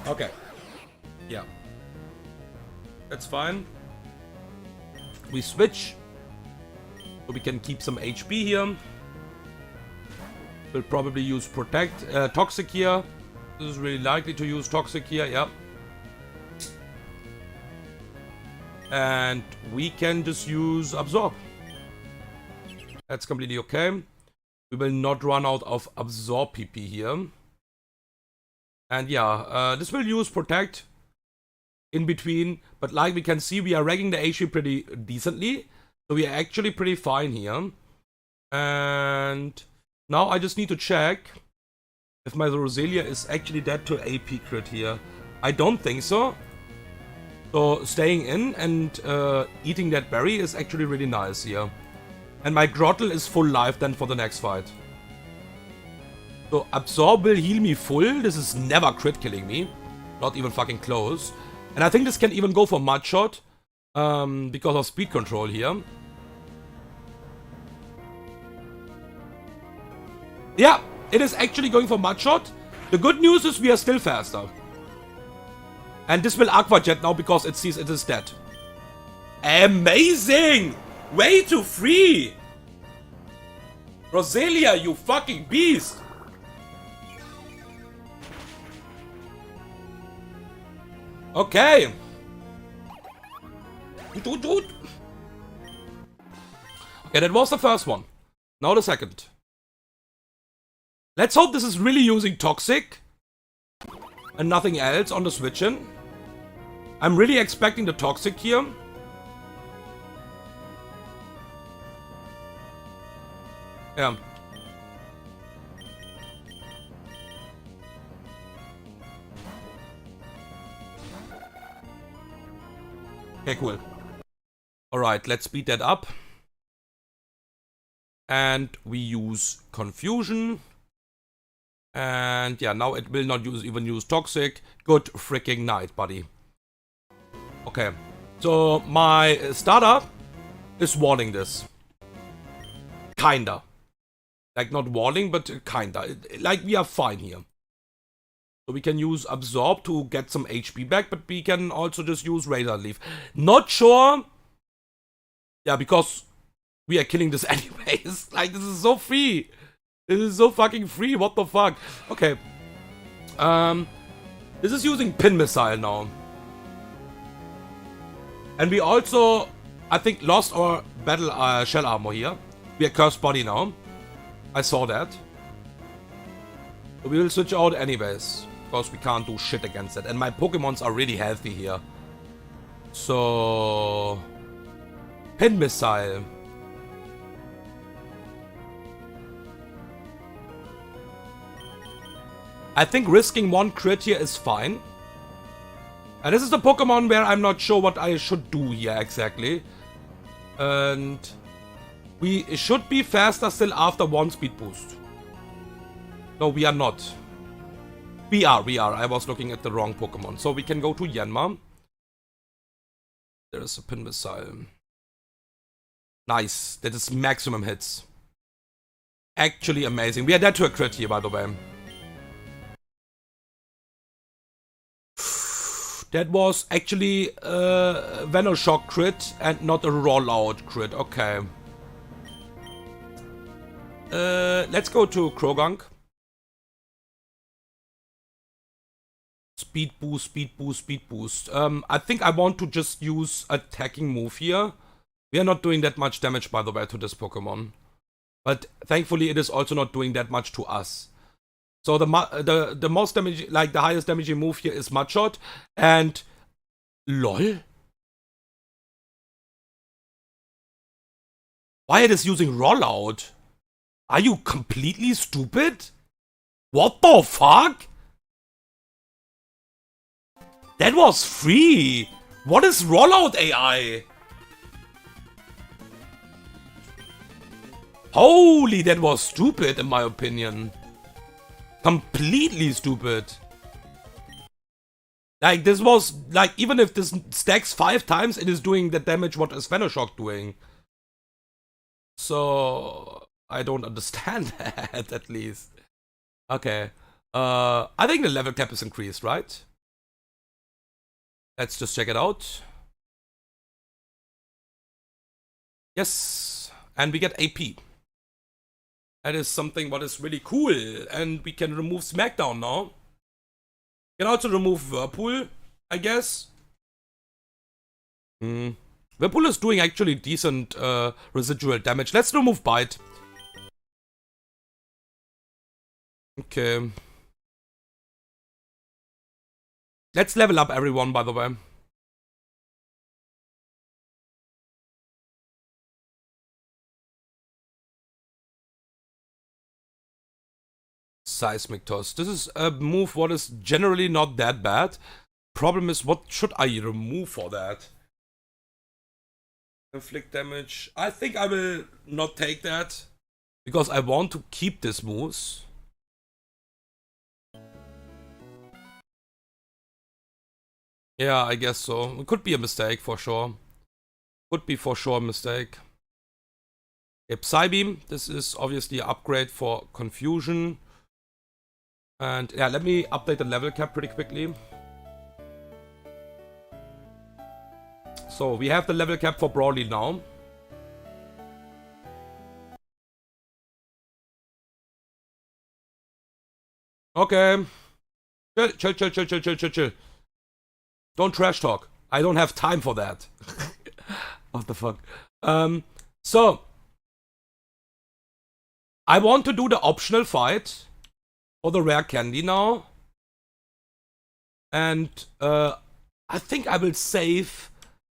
[SPEAKER 1] Okay. Yeah. That's fine. We switch. So we can keep some HP here. We'll probably use Protect. Toxic here. This is really likely to use Toxic here, yeah. And we can just use Absorb. That's completely okay. We will not run out of Absorb PP here. And yeah, this will use Protect in between. But like we can see, we are ragging the HP pretty decently. So we are actually pretty fine here. And now I just need to check if my Roselia is actually dead to AP crit here. I don't think so. So staying in and eating that berry is actually really nice here. And my Grottle is full life then for the next fight. So Absorb will heal me full. This is never crit killing me. Not even fucking close. And I think this can even go for Mudshot. Because of speed control here. Yeah, it is actually going for Mudshot. The good news is we are still faster. And this will Aqua Jet now because it sees it is dead. Amazing! Way to free! Roselia, you fucking beast! Okay. Okay, that was the first one. Now the second. Let's hope this is really using Toxic. And nothing else on the switch-in. I'm really expecting the Toxic here. Yeah. Okay, cool. Alright, let's speed that up. And we use Confusion. And yeah, now it will not even use Toxic. Good freaking night, buddy. Okay. So my starter is walling this. Kinda. Like not walling, but kinda. Like we are fine here. So we can use Absorb to get some HP back, but we can also just use Razor Leaf. Not sure. Yeah, because we are killing this anyways. Like, this is so free. This is so fucking free. What the fuck? Okay. This is using Pin Missile now. And we also, I think, lost our battle shell armor here. We are Cursed Body now. I saw that. So we will switch out anyways. Because we can't do shit against it. And my Pokemons are really healthy here. So... Pin Missile. I think risking one crit here is fine. And this is the Pokemon where I'm not sure what I should do here exactly. And... we should be faster still after one speed boost. No, we are not. We are. I was looking at the wrong Pokemon. So we can go to Yanma. There is a Pin Missile. Nice. That is maximum hits. Actually amazing. We are dead to a crit here, by the way. That was actually a Venoshock crit and not a rollout crit. Okay. Let's go to Krogunk. Speed boost, speed boost, speed boost. I think I want to just use attacking move here. We are not doing that much damage, by the way, to this Pokemon. But thankfully, it is also not doing that much to us. So the most damage, like the highest damaging move here is Mudshot. And... LOL? Why it is using rollout? Are you completely stupid? What the fuck? That was free. What is rollout AI? Holy, that was stupid in my opinion. Completely stupid. Like, this was, like, even if this stacks 5 times, it is doing the damage what is Venoshock doing. So, I don't understand that, at least. Okay. I think the level cap is increased, right? Let's just check it out. Yes. And we get AP. That is something what is really cool. And we can remove Smackdown now. Can also remove Whirlpool, I guess. Whirlpool is doing actually decent residual damage. Let's remove Bite. Okay. Let's level up everyone, by the way. Seismic Toss. This is a move what is generally not that bad. Problem is, what should I remove for that? Inflict damage. I think I will not take that. Because I want to keep this moves. Yeah, I guess so. It could be a mistake for sure. Could be for sure a mistake. Okay, Psybeam. This is obviously an upgrade for Confusion. And yeah, let me update the level cap pretty quickly. So we have the level cap for Brawly now. Okay. Chill. Don't trash talk. I don't have time for that. What the fuck? So I want to do the optional fight for the rare candy now. And I think I will save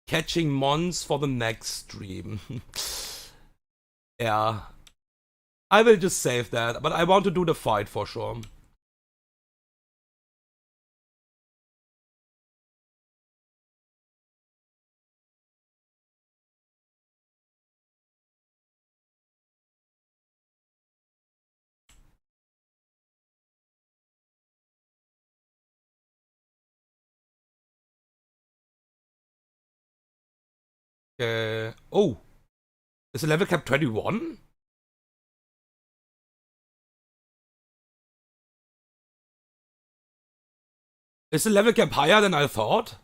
[SPEAKER 1] catching Mons for the next stream. Yeah. I will just save that, but I want to do the fight for sure. Oh. Is the level cap 21? Is the level cap higher than I thought?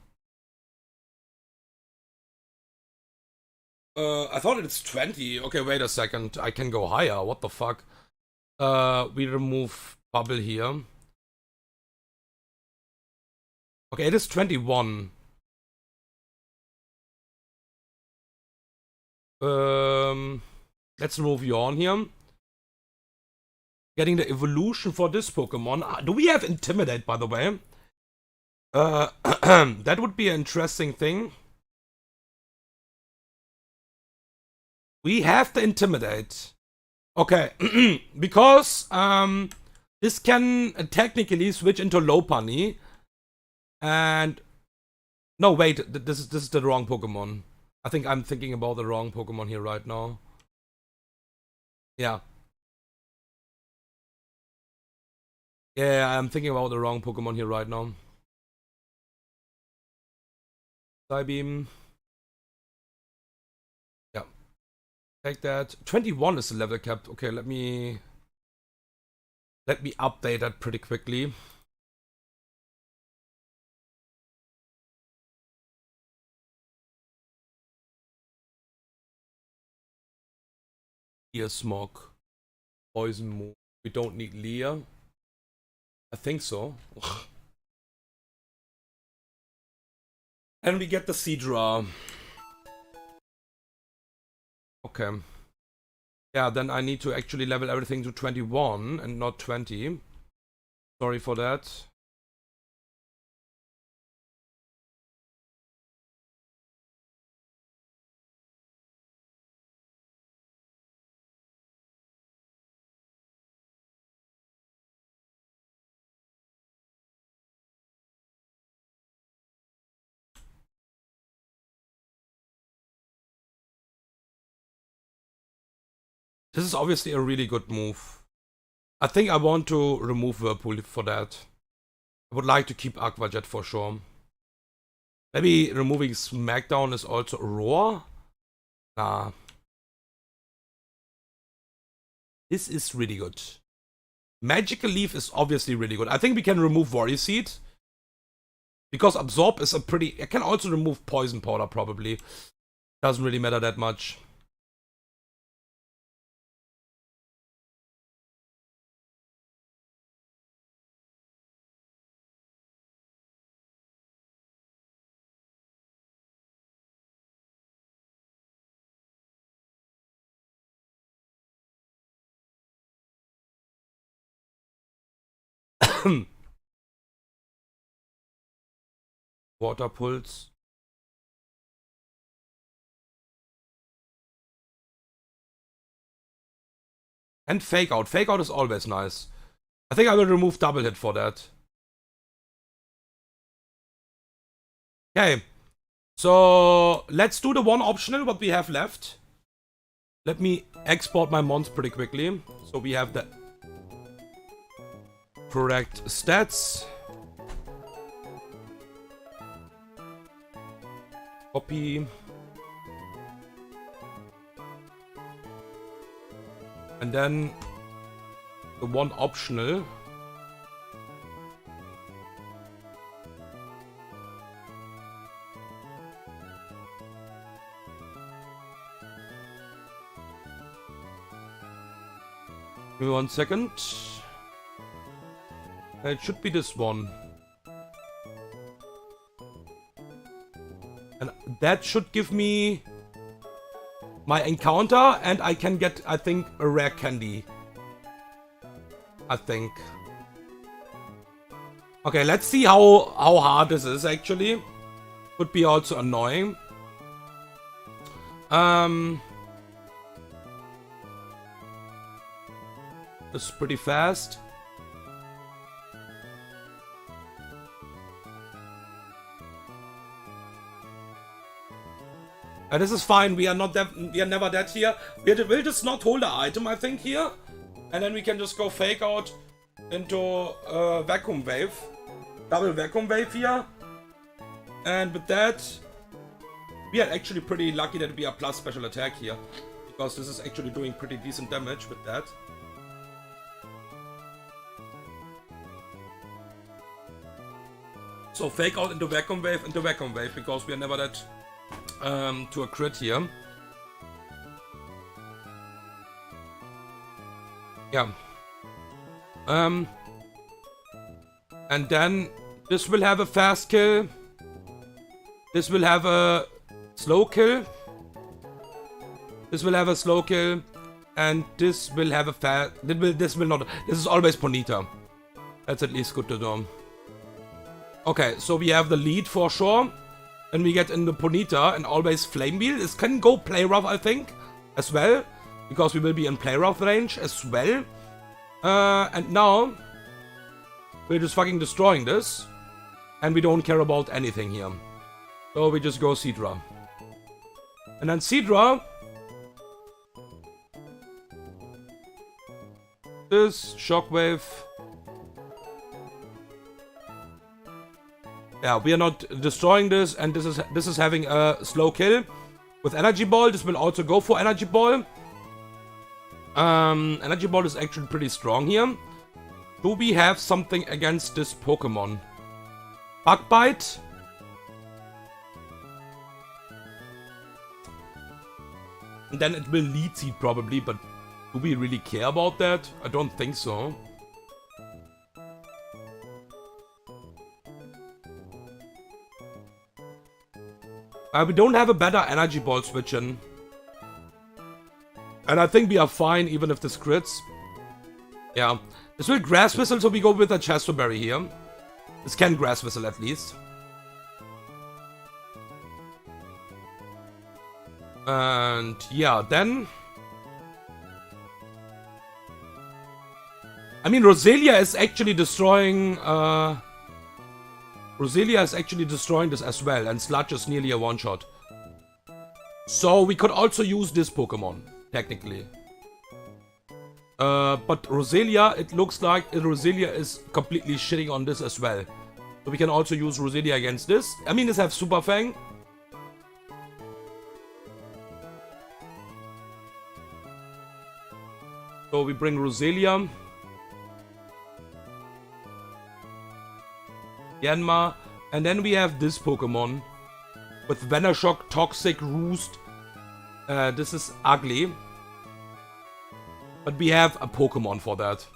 [SPEAKER 1] I thought it's 20. Okay, wait a second. I can go higher. What the fuck? We remove Bubble here. Okay, it is 21. Let's remove Yawn here. Getting the evolution for this Pokemon. Do we have Intimidate, by the way? That would be an interesting thing. We have to Intimidate. Okay, because this can technically switch into Lopunny. And no, wait, this is the wrong Pokemon. I think I'm thinking about the wrong Pokemon here right now. Yeah. Yeah, I'm thinking about the wrong Pokemon here right now. Psybeam. Yeah. Take that. 21 is the level cap. Okay, let me update that pretty quickly. Leer Smog. Poison move. We don't need Leer. I think so. And we get the Seadra. Okay. Yeah, then I need to actually level everything to 21 and not 20. Sorry for that. This is obviously a really good move. I think I want to remove Whirlpool for that. I would like to keep Aqua Jet for sure. Maybe removing Smackdown is also Roar? Nah. This is really good. Magical Leaf is obviously really good. I think we can remove Worry Seed. Because Absorb is a pretty... I can also remove Poison Powder probably. Doesn't really matter that much. Water Pulse. And Fake Out. Fake Out is always nice. I think I will remove Double Hit for that. Okay. So, let's do the one optional, what we have left. Let me export my mons pretty quickly. So we have the correct stats. Copy. And then the one optional. Give me 1 second. It should be this one. And that should give me my encounter, and I can get, I think, a rare candy. I think. Okay, let's see how hard this is actually. Could be also annoying. This is pretty fast. This is fine. We are not that. We are never dead here. We'll just not hold the item, I think, here, and then we can just go Fake Out into Vacuum Wave, double Vacuum Wave here, and with that, we are actually pretty lucky that we are plus special attack here, because this is actually doing pretty decent damage with that. So Fake Out into Vacuum Wave because we are never that. To a crit here. Yeah. And then this will have a fast kill. This will have a slow kill. This will have a slow kill. And this will have a fast... This will not... This is always Ponyta. That's at least good to know. Okay, so we have the lead for sure. And we get in the Ponyta and always Flame Wheel. This can go Play Rough, I think, as well. Because we will be in Play Rough range as well. And now, we're just fucking destroying this. And we don't care about anything here. So we just go Seadra. And then Seadra. This, Shockwave. Yeah, we are not destroying this, and this is having a slow kill with Energy Ball. This will also go for Energy Ball. Energy Ball is actually pretty strong here. Do we have something against this Pokemon? Bug Bite. And then it will Lead Seed probably, but do we really care about that? I don't think so. We don't have a better Energy Ball switch in. And I think we are fine even if this crits. Yeah. This will Grass Whistle, so we go with a Chesterberry here. This can Grass Whistle at least. And yeah, then... I mean, Roselia is actually destroying... Roselia is actually destroying this as well, and Sludge is nearly a one-shot. So we could also use this Pokemon, technically. But Roselia, it looks like Roselia is completely shitting on this as well. So we can also use Roselia against this. I mean, this have Super Fang. So we bring Roselia. Yanma. And then we have this Pokemon. With Venoshock, Toxic, Roost. This is ugly. But we have a Pokemon for that.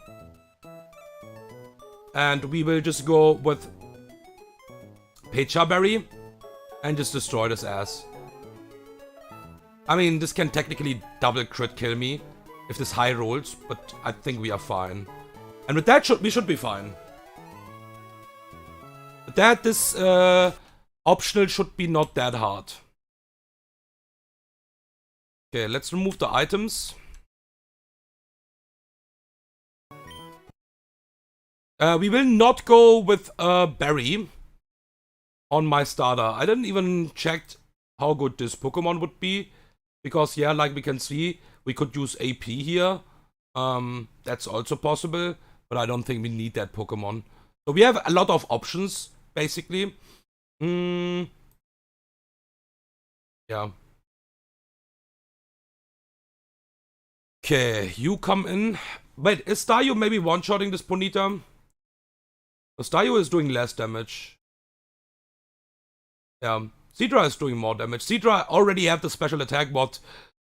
[SPEAKER 1] And we will just go with Pechaberry and just destroy this ass. I mean, this can technically double crit kill me if this high rolls, but I think we are fine. And with that, we should be fine. With that, this optional should be not that hard. Okay, let's remove the items. We will not go with Berry on my starter. I didn't even check how good this Pokemon would be. Because, yeah, like we can see, we could use AP here. That's also possible. But I don't think we need that Pokemon. So we have a lot of options, basically. Yeah. Okay, you come in. Wait, is Staryu maybe one-shotting this Ponyta? Staryu is doing less damage. Yeah, Seadra is doing more damage. Seadra already have the special attack what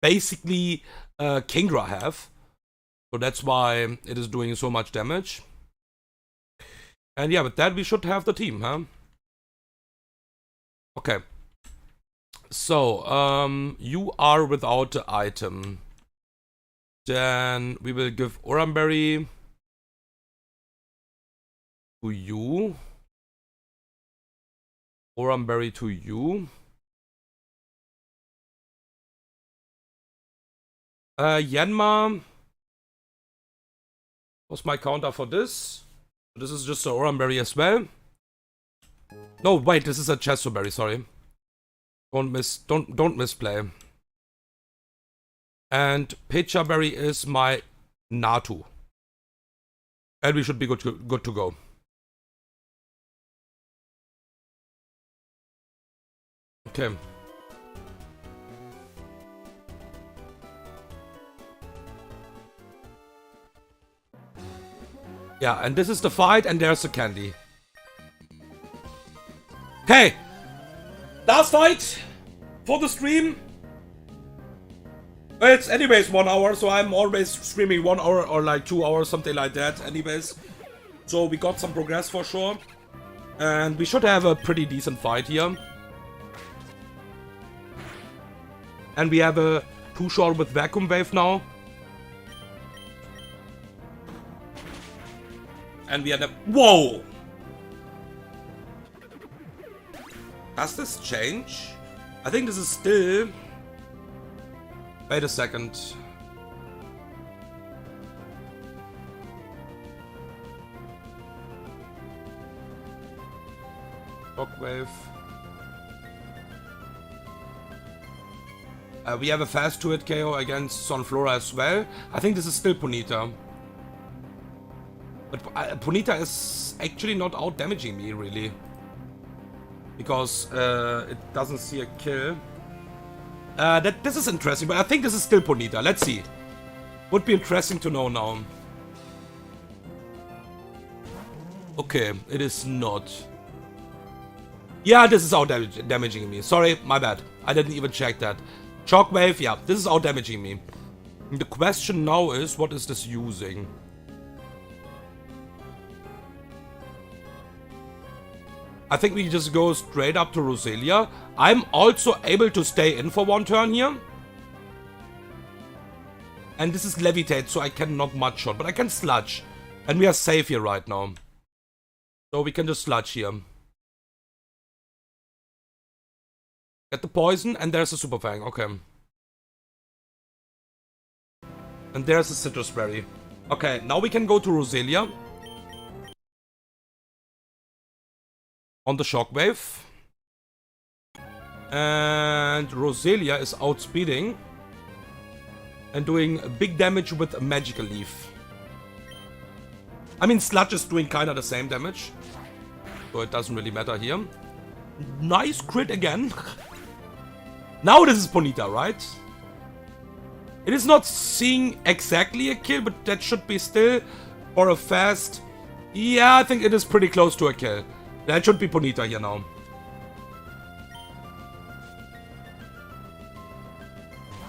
[SPEAKER 1] basically Kingdra have. So that's why it is doing so much damage. And yeah, with that we should have the team, huh? Okay. So, you are without the item. Then we will give Oramberry to you. Oramberry to you. Yanma. What's my counter for this? This is just an Oramberry as well. No, wait, this is a Chestoberry, sorry. Don't misplay. And Pechaberry is my Natu. And we should be good to go. Okay. Yeah, and this is the fight, and there's the candy. Okay. Last fight for the stream. It's anyways 1 hour, so I'm always streaming 1 hour or like 2 hours, something like that anyways. So we got some progress for sure. And we should have a pretty decent fight here. And we have a 2-shot with Vacuum Wave now. And we had a... Whoa! Does this change? I think this is still... Wait a second. Shockwave. We have a fast 2-hit KO against Sunflora as well. I think this is still Ponyta. But Ponyta is actually not out damaging me, really. Because it doesn't see a kill. This is interesting, but I think this is still Ponyta. Let's see. Would be interesting to know now. Okay, it is not. Yeah, this is out damaging me. Sorry, my bad. I didn't even check that. Shockwave, yeah, this is out damaging me. And the question now is, what is this using? I think we just go straight up to Roselia. I'm also able to stay in for 1 turn here. And this is Levitate, so I cannot Mud Shot, but I can Sludge. And we are safe here right now. So we can just Sludge here. Get the poison, and there's a Super Fang, okay. And there's a Citrus Berry. Okay, now we can go to Roselia. On the Shockwave. And Roselia is outspeeding. and doing big damage with a magical leaf. I mean, Sludge is doing kinda the same damage, so it doesn't really matter here. Nice crit again. Now this is Ponyta, right? It is not seeing exactly a kill, but that should be still for a fast. Yeah, I think it is pretty close to a kill. That should be Ponyta here now.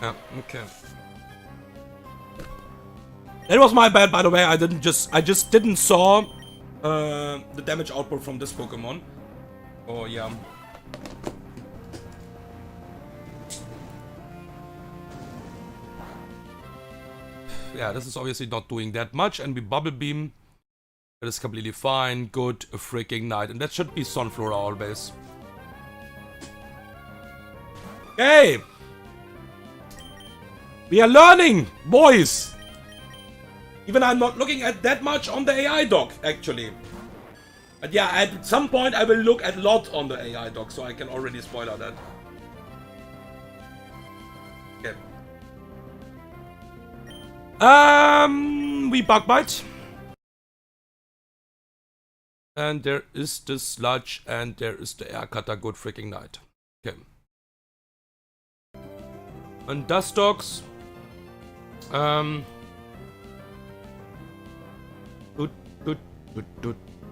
[SPEAKER 1] Yeah, okay. That was my bad, by the way. I just didn't saw the damage output from this Pokemon. Oh yeah. Yeah, this is obviously not doing that much, and we Bubble Beam. That is completely fine. Good freaking night, and that should be Sunflora always. Hey, we are learning, boys. Even I'm not looking at that much on the AI doc, actually. But yeah, at some point I will look at a lot on the AI doc, so I can already spoiler that. Okay. We Bug Bite. And there is the Sludge, and there is the Air Cutter. Good freaking night. Okay. And Dustox.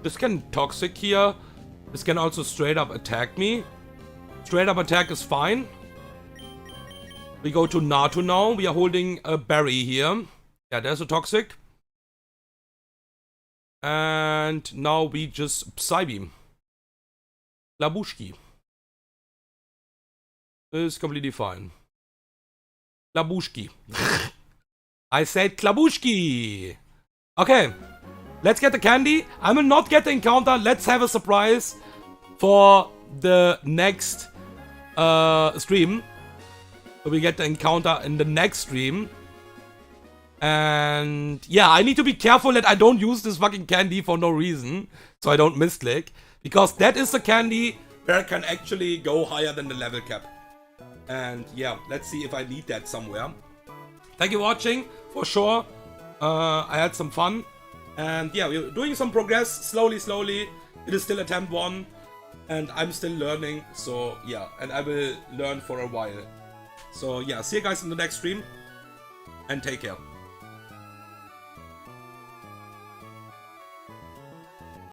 [SPEAKER 1] This can Toxic here. This can also straight up attack me. Straight up attack is fine. We go to Natu now. We are holding a Berry here. Yeah, there's a Toxic. And now we just Psybeam. Labushki. Is completely fine. Labushki. I said Klabushki. Okay. Let's get the candy. I will not get the encounter. Let's have a surprise for the next stream. So we get the encounter in the next stream. And yeah, I need to be careful that I don't use this fucking candy for no reason. So I don't misclick. Because that is the candy where I can actually go higher than the level cap. And yeah, let's see if I need that somewhere. Thank you for watching, for sure. I had some fun. And yeah, we're doing some progress, slowly. It is still attempt 1. And I'm still learning, so yeah. And I will learn for a while. So yeah, see you guys in the next stream. And take care.